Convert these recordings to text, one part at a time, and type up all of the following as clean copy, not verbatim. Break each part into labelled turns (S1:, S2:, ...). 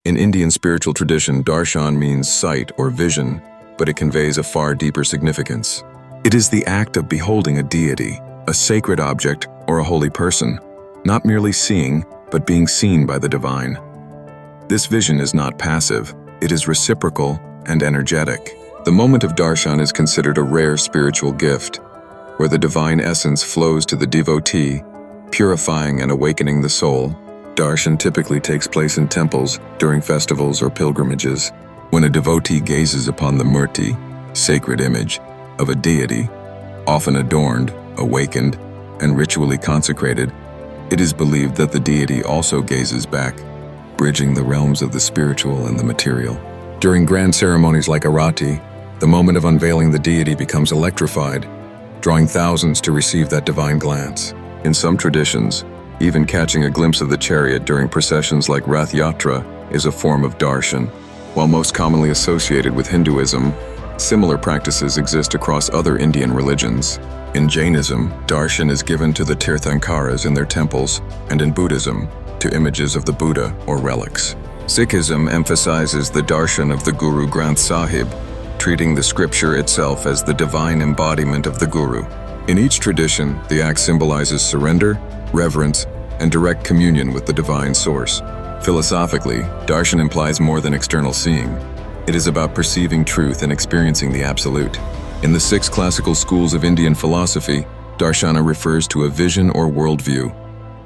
S1: In Indian spiritual tradition, darshan means sight or vision, but it conveys a far deeper significance. It is the act of beholding a deity, a sacred object, or a holy person, not merely seeing, but being seen by the divine. This vision is not passive, it is reciprocal and energetic. The moment of darshan is considered a rare spiritual gift, where the divine essence flows to the devotee, purifying and awakening the soul. Darshan typically takes place in temples during festivals or pilgrimages. When a devotee gazes upon the murti, sacred image, of a deity, often adorned, awakened, and ritually consecrated, it is believed that the deity also gazes back, bridging the realms of the spiritual and the material. During grand ceremonies like Arati, the moment of unveiling the deity becomes electrified, drawing thousands to receive that divine glance. In some traditions, even catching a glimpse of the chariot during processions like Rath Yatra is a form of darshan. While most commonly associated with Hinduism, similar practices exist across other Indian religions. In Jainism, darshan is given to the Tirthankaras in their temples, and in Buddhism, to images of the Buddha or relics. Sikhism emphasizes the darshan of the Guru Granth Sahib, treating the scripture itself as the divine embodiment of the Guru. In each tradition, the act symbolizes surrender, reverence, and direct communion with the divine source. Philosophically, darshan implies more than external seeing. It is about perceiving truth and experiencing the absolute. In the 6 classical schools of Indian philosophy, darshana refers to a vision or worldview,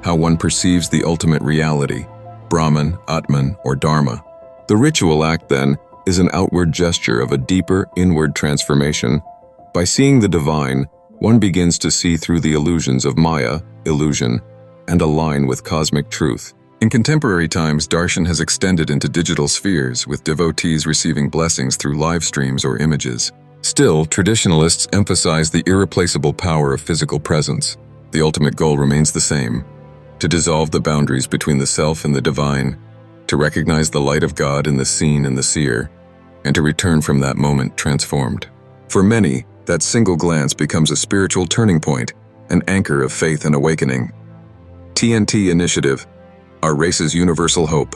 S1: how one perceives the ultimate reality, Brahman, Atman, or Dharma. The ritual act, then, is an outward gesture of a deeper inward transformation. By seeing the divine, one begins to see through the illusions of Maya, illusion, and align with cosmic truth. In contemporary times, darshan has extended into digital spheres, with devotees receiving blessings through live streams or images. Still, traditionalists emphasize the irreplaceable power of physical presence. The ultimate goal remains the same: to dissolve the boundaries between the self and the divine, to recognize the light of God in the seen and the seer, and to return from that moment transformed. For many, that single glance becomes a spiritual turning point, an anchor of faith and awakening. TNT Initiative, our race's universal hope.